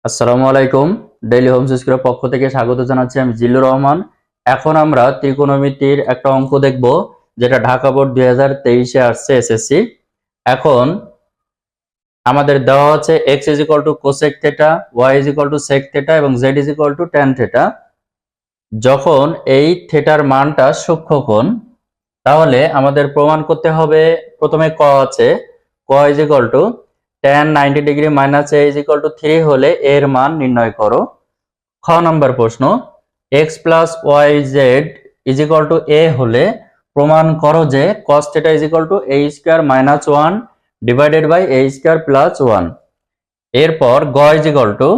আসসালামু আলাইকুম। Daily Holmes স্কুলের পক্ষ থেকে স্বাগত জানাচ্ছি। আমি জিল্লুর রহমান। এখন আমরা ত্রিকোণমিতির একটা অঙ্ক দেখব, যেটা ঢাকা বোর্ড 2023-এ আসছে এসএসসি। এখন আমাদের দেওয়া আছে x is equal to cosec theta, y is equal to sec theta এবং z is equal to tan theta. যখন এই থেটার মানটা সূক্ষ্মকোণ, তাহলে আমাদের প্রমাণ করতে হবে। প্রথমে ক আছে, ক is equal two tan 90 degree minus a is equal two 3 হলে এর মান নির্ণয় করো। খ নম্বর প্রশ্ন, x plus y z is equal to a হলে প্রমাণ করো যে cos theta is equal to a square minus 1 divided by a square plus 1। এরপর গ ইজ ইকুয়াল টু,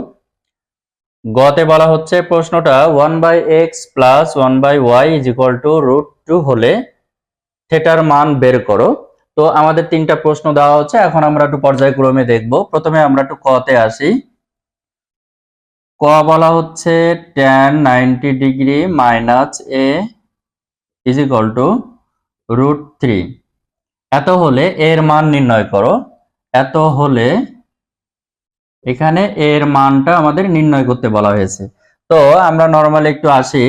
গতে বলা হচ্ছে প্রশ্নটা 1 by x plus 1 by y is equal to √2 হলে থেটার মান বের করো। তো আমাদের তিনটা প্রশ্ন দেওয়া হচ্ছে, এখন আমরা একটু পর্যায়ক্রমে দেখব। প্রথমে আমরা একটু কতে আসি। ক বলা হচ্ছে tan 90 degree minus a is equal two √3। এত হলে এর মান নির্ণয় করো। এত হলে এখানে এর মানটা আমাদের নির্ণয় করতে বলা হয়েছে। তো আমরা নরমালি একটু আসি।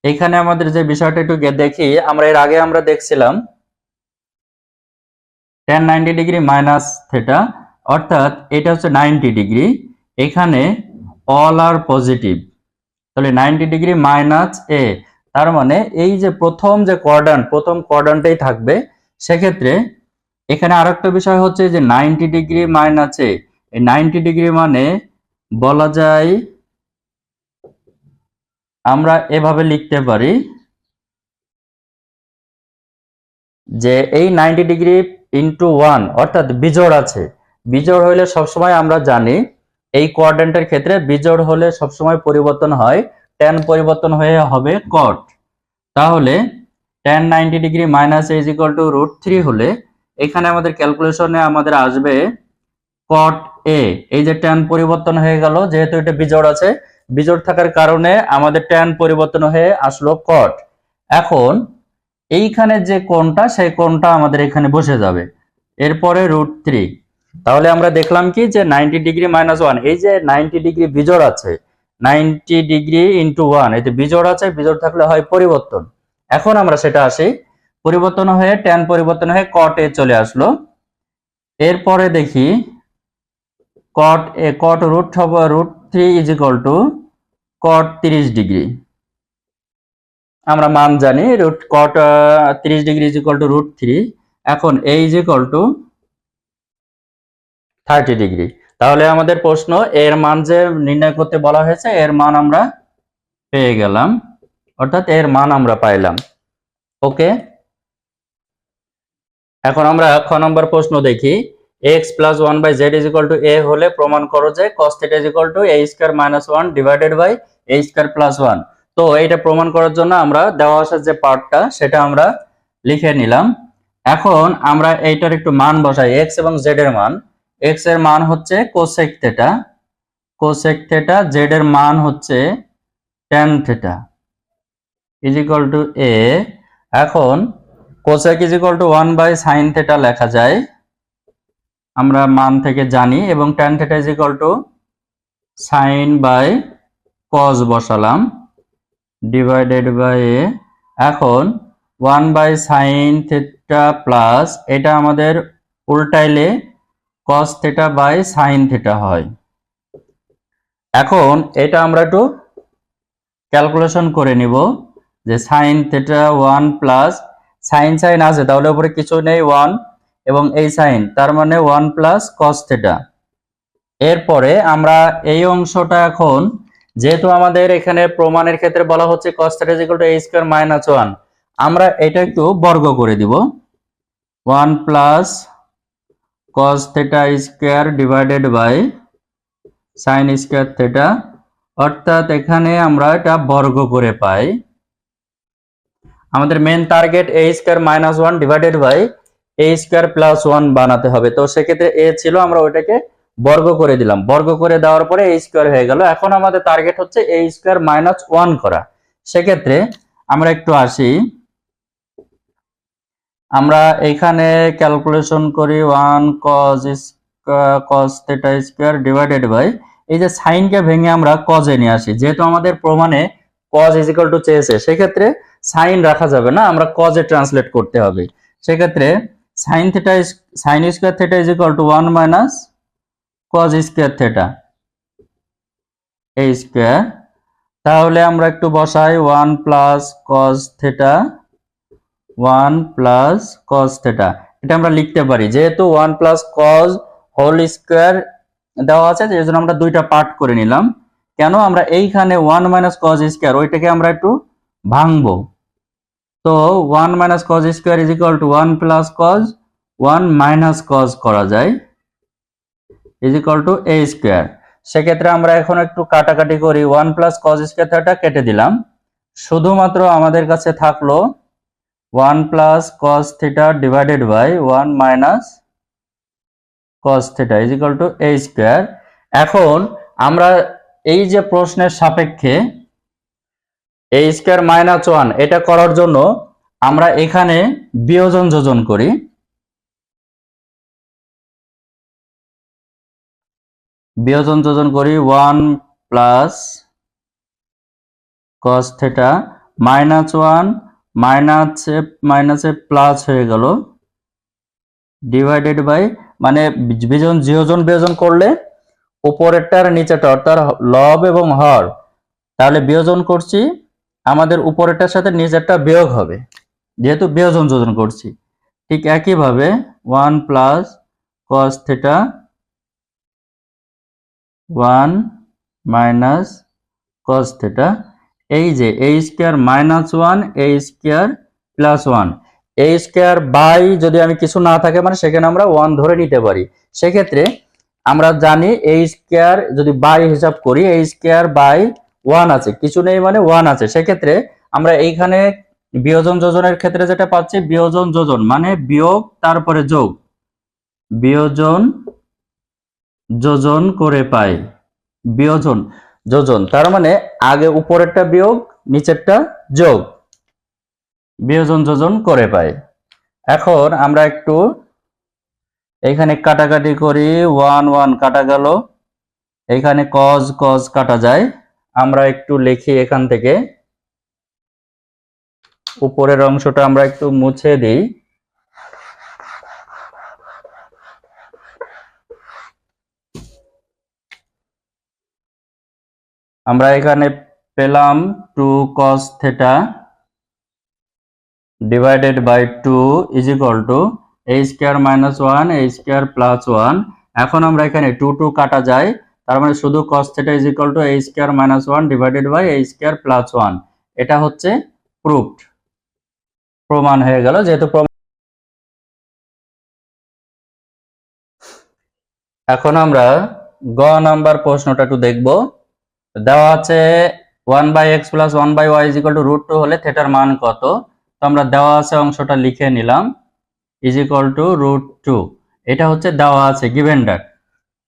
এখানে আমাদের যে বিষয়টা একটু দেখি, আমরা এর আগে আমরা দেখছিলাম tan 90 ডিগ্রি মাইনাস থেটা, অর্থাৎ এটা হচ্ছে 90 ডিগ্রি। এখানে অল আর পজিটিভ, তাহলে 90 ডিগ্রি মাইনাস এ, তার মানে এই যে প্রথম যে কোয়াড্রান্ট, প্রথম কোয়াড্রান্টেই থাকবে। সেক্ষেত্রে এখানে আরেকটা বিষয় হচ্ছে যে 90 ডিগ্রি মাইনাস এ, এই 90 ডিগ্রি মানে বলা যায় আমরা এভাবে লিখতে পারি যে এই 90 ডিগ্রি ইন্টু 1, অর্থাৎ বিজোড় আছে। বিজোড় হলে সবসময় আমরা জানি এই কোয়াড্রান্টের ক্ষেত্রে বিজোড় হলে সবসময় পরিবর্তন হয়, tan পরিবর্তন হয়ে হবে cot। তাহলে tan 90 degree minus a is equal two √3 হলে এখানে আমাদের ক্যালকুলেশনে আমাদের আসবে cot a। এই যে tan পরিবর্তন হয়ে গেল, যেহেতু এটা বিজোড় আছে, বিজোড় থাকার কারণে আমাদের tan পরিবর্তন হয়ে আসলো cot। এখন এইখানে যে কোণটা, সেই কোণটা আমাদের এখানে বসে যাবে, এরপরে √3। তাহলে আমরা দেখলাম কি যে 90 ডিগ্রি মাইনাস 1, এই যে 90 ডিগ্রি বিজোড় আছে, 90 ডিগ্রি ইন্টু 1, এতে বিজোড় আছে, বিজোড় থাকলে হয় পরিবর্তন। এখন আমরা সেটা আসি, পরিবর্তন হয়ে tan পরিবর্তন হয়ে cot এ চলে আসলো। এরপরে দেখি cot এ, cot রুট হবে √3 is equal two cot 30 degree. আমরা মান জানি, cot 30 degree is equal two √3। এখন a is equal two 30 degree. তাহলে আমাদের প্রশ্ন এর মান যে নির্ণয় করতে বলা হয়েছে, এর মান আমরা পেয়ে গেলাম, অর্থাৎ এর মান আমরা পাইলাম। ওকে, এখন আমরা খ নম্বর প্রশ্ন দেখি। x plus 1 by z is equal to a হলে প্রমাণ করো যে cos theta is equal to a square minus 1 divided by a square plus 1। তো এটা প্রমাণ করার জন্য আমরা দেওয়া আছে যে পার্টটা, সেটা আমরা লিখে নিলাম। এখন আমরা এইটার একটু মান বসাই, x এবং z এর মান। x এর মান হচ্ছে cosec theta, cosec theta, z এর মান হচ্ছে tan theta is equal to a। এখন cosec is equal to 1 by sine theta লেখা যায়, আমরা মান থেকে জানি, এবং tan theta is equal to sine by cos বসালাম ডিভাইডেড বাই a। এখন 1 বাই সাইন থেটা প্লাস, এটা আমাদের উল্টাইলে cos theta by sine theta হয়। এখন এটা আমরা একটু ক্যালকুলেশন করে নিব যে sine theta 1 plus sine sine আছে, তাহলে উপরে কিছু নেই 1, এবং এই সাইন, তার মানে 1 প্লাস cos থেটা। এরপরে আমরা এই অংশটা, এখন যেহেতু আমাদের এখানে প্রমাণের ক্ষেত্রে বলা হচ্ছে cos θ = a স্কয়ার মাইনাস 1, আমরা এটা একটু বর্গ করে দিব, 1 plus cos θ square divided by sin square theta, অর্থাৎ এখানে আমরা এটা বর্গ করে পাই। আমাদের main target a square minus 1 divided by a square plus 1 বানাতে হবে। তো সেক্ষেত্রে a ছিল, আমরা ওইটাকে বর্গ করে দিলাম, বর্গ করে দেওয়ার পরে a স্কয়ার হয়ে গেল। এখন আমাদের টার্গেট হচ্ছে a স্কয়ার মাইনাস 1 করা। সেক্ষেত্রে আমরা একটু আসি, আমরা এখানে ক্যালকুলেশন করি 1 cos θ স্কয়ার ডিভাইডেড বাই এই যে সাইনকে ভেঙে আমরা কজে নিয়ে আসি, যেহেতু আমাদের প্রমাণে কজ ইজ ইকুয়াল টু চেয়েছে, সেক্ষেত্রে সাইন রাখা যাবে না, আমরা কজে ট্রান্সলেট করতে হবে। সেক্ষেত্রে sine square theta is equal to 1 minus cos square theta এই স্কোয়ার। তাহলে আমরা একটু বসাই 1 plus cos theta 1 plus cos theta, এটা আমরা লিখতে পারি যেহেতু 1 প্লাস কজ হোল স্কোয়ার দেওয়া আছে, এই জন্য আমরা দুইটা পার্ট করে নিলাম। কেন, আমরা এইখানে 1 মাইনাস কজ স্কোয়ার ওইটাকে আমরা একটু ভাঙবো। তো 1 minus cos square is equal to 1 plus cause 1 minus cause করা যায় is equal to a square. সেক্ষেত্রে আমরা এখন একটু কাটাকাটি করি, 1 প্লাস কজ স্কোয়ার থিটা কেটে দিলাম, শুধুমাত্র আমাদের কাছে থাকলো 1 plus cos theta divided by 1 minus cos theta is equal to a square. এখন আমরা এই যে প্রশ্নের সাপেক্ষে এ স্কোয়ার মাইনাস 1 এটা করার জন্য আমরা এখানে বিয়োজন যোজন করি। বিয়োজন যোজন করি 1 প্লাস কস থিটা মাইনাস 1 মাইনাসে প্লাস হয়ে গেল ডিভাইডেড বাই, মানে বিয়োজন বিয়োজন করলে উপরেরটার নিচেটা অর্থাৎ লব এবং হর, তাহলে বিয়োজন করছি আমাদের উপরেরটার সাথে নিচেরটা বিয়োগ হবে যেহেতু বিয়োজন যোজন করছি। ঠিক একইভাবে 1 plus cos theta 1 minus cos theta, এই যে a square minus 1 a square plus 1, a square by যদি আমি কিছু না থাকে মানে সেখানে আমরা 1 ধরে নিতে পারি। সেক্ষেত্রে আমরা জানি এ স্কোয়ার যদি বাই হিসাব করি এ স্কোয়ার বাই 1 আছে, কিছু নেই মানে 1 আছে। সেক্ষেত্রে আমরা এইখানে বিয়োজন যোজনের ক্ষেত্রে যেটা পাচ্ছি বিয়োজন যোজন মানে বিয়োগ তারপরে যোগ, বিয়োজন যোজন করে পাই, বিয়োজন যোজন তার মানে আগে উপরেরটা বিয়োগ নিচেরটা যোগ, বিয়োজন যোজন করে পাই। এখন আমরা একটু এখানে কাটাকাটি করি, 1 1 কাটা গেল, এখানে কজ কজ কাটা যায়, আমরা একটু লিখি এখান থেকে উপরের অংশটা আমরা একটু মুছে দিই। আমরা এখানে পেলাম 2 cos theta divided by 2 is equal to a square minus 1 a square plus 1। এখন আমরা এখানে 2 2 কাটা যায়, তার মানে শুধু cos theta is equal to a square minus 1 divided by a square plus 1। এটা হচ্ছে প্রুফড, প্রমাণ হয়ে গেল। যেহেতু এখন আমরা গ নাম্বার প্রশ্নটা একটু দেখব। দেওয়া আছে 1/x plus 1/y is equal to √2 হলে থিটার মান কত। তো আমরা দেওয়া আছে অংশটা লিখে নিলাম ইজ ইকুয়াল টু √2, এটা হচ্ছে দেওয়া আছে গিভেন দ্যাট।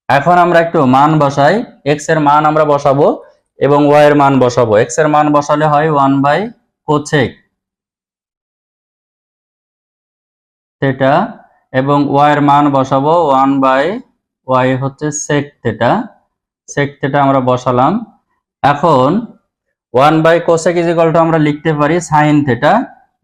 এখন আমরা একটু মান বসাই, x এর মান আমরা বসাবো এবং y এর মান বসাবো। x এর মান বসালে হয় 1/cosec থিটা এবং y এর মান বসাবো 1/y হচ্ছে sec থিটা, sec থিটা আমরা বসালাম। এখন 1/cosec ইজ ইকুয়াল টু আমরা লিখতে পারি sin theta,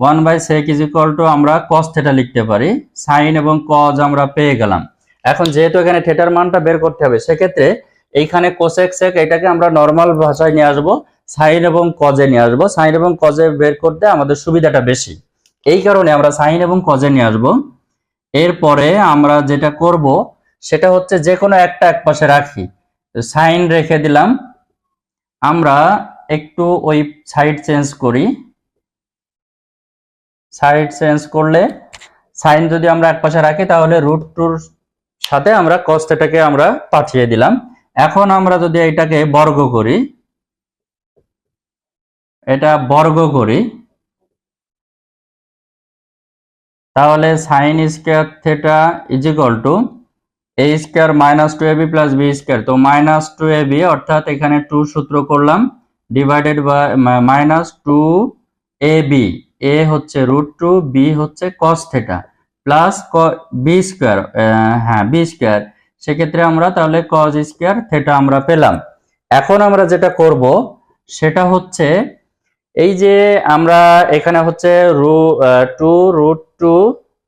1/sec is equal two আমরা cos থিটা লিখতে পারি। sin এবং cos আমরা পেয়ে গেলাম। এখন যেহেতু এখানে থিটার মানটা বের করতে হবে, সেক্ষেত্রে এইখানে cosec sec এটাকে আমরা নরমাল ভাষায় নিয়ে আসবো, sin এবং cos এ নিয়ে আসবো। sin এবং cos এ বের করতে আমাদের সুবিধাটা বেশি, এই কারণে আমরা sin এবং cos এ নিয়ে আসবো। এরপরে আমরা যেটা করব সেটা হচ্ছে যে কোনো একটা এক পাশে রাখি, sin রেখে দিলাম। আমরা একটু ওই সাইড চেঞ্জ করি, সাইড চেঞ্জ করলে সাইন যদি আমরা এক পাশে রাখি তাহলে √2 সাথে আমরা cos থিটাকে আমরা পাঠিয়ে দিলাম। এখন আমরা যদি এটাকে বর্গ করি, এটা বর্গ করি, তাহলে sin square theta is equal to a square minus 2ab plus b square. তো মাইনাস 2ab অর্থাৎ এখানে 2 সূত্র করলাম divided by minus 2ab, a হচ্ছে √2, b হচ্ছে cos theta plus b square, হ্যাঁ b স্কয়ার। সেক্ষেত্রে আমরা তাহলে cos স্কয়ার থিটা আমরা পেলাম। এখন আমরা যেটা করব সেটা হচ্ছে এই যে আমরা এখানে হচ্ছে 2√2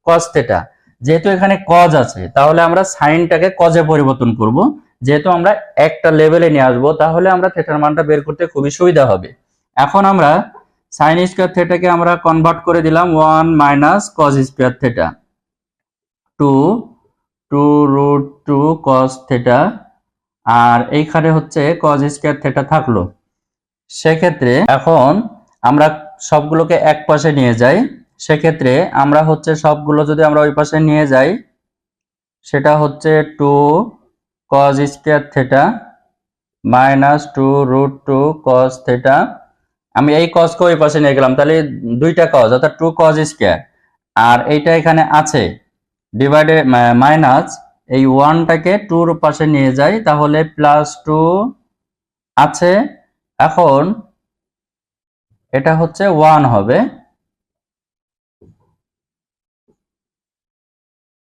cos থিটা, যেহেতু এখানে cos আছে তাহলে আমরা সাইনটাকে cos-এ পরিবর্তন করব। যেহেতু আমরা একটা লেভেলে নিয়ে আসবো তাহলে আমরা থিটার মানটা বের করতে খুবই সুবিধা হবে। এখন আমরা sin স্কয়ার থিটাকে আমরা কনভার্ট করে দিলাম 1 - cos square theta, 2√2 cos theta, আর এইখানে হচ্ছে cos স্কয়ার থিটা থাকলো। সেক্ষেত্রে এখন আমরা সবগুলোকে এক পাশে নিয়ে যাই। সেক্ষেত্রে আমরা হচ্ছে সবগুলো যদি আমরা ওই পাশে নিয়ে যাই, সেটা হচ্ছে 2 cos square theta minus 2√2 cos theta. আমি এই cos কে ওই পাশে নিয়ে গেলাম, তাহলে দুইটা cos অর্থাৎ 2 cos স্কয়ার, আর এইটা এখানে আছে ডিভাইডেড মাইনাস এই 1টাকে 2 এর পাশে নিয়ে যাই, তাহলে +2 আছে। এখন এটা হচ্ছে 1 হবে।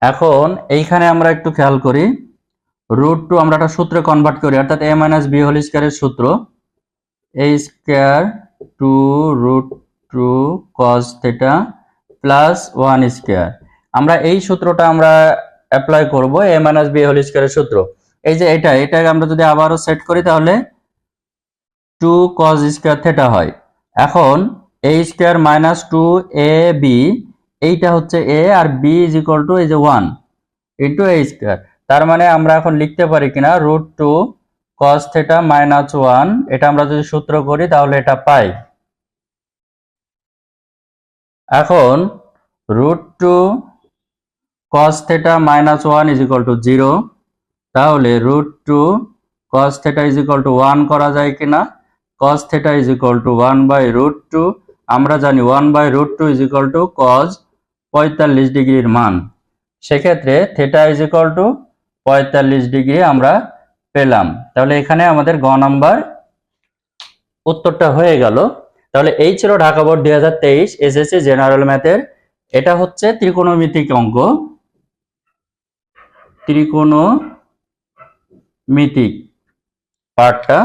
এখন এইখানে আমরা একটু খেয়াল করি, √2 আমরা একটা সূত্রে কনভার্ট করি, অর্থাৎ a - b হোল স্কয়ারের সূত্র, a square 2√2 cos theta plus 1 square. আমরা এই সূত্রটা আমরা অ্যাপ্লাই করব a - b হোল স্কয়ারের সূত্র। এই যে এটা আমরা যদি আবারও সেট করি তাহলে 2 cos স্কয়ার থিটা হয়। এখন a স্কয়ার মাইনাস 2ab, এইটা হচ্ছে a আর b ইজ ইকুয়াল টু এই যে 1 ইন্টু a স্কয়ার। তার মানে আমরা এখন লিখতে পারি কিনা √2 cos থিটা মাইনাস 1, এটা আমরা যদি সূত্র করি তাহলে এটা পাই। এখন √2 cos theta minus 1 is equal two 0, তাহলে √2 cos theta is equal to 1 করা যায় কিনা? cos theta is equal two 1/√2, আমরা জানি 1/√2 ইজ ইকুয়াল টু cos 45 ডিগ্রির মান। সেক্ষেত্রে theta is equal two 45 degree আমরা পেলাম। তাহলে এখানে আমাদের গ নাম্বার উত্তরটা হয়ে গেল। তাহলে এই ছিল ঢাকা বোর্ড 2023 এসএসসি জেনারেল ম্যাথের, এটা হচ্ছে ত্রিকোণমিতিক অঙ্ক, ত্রিকোণমিতিক পার্টটা।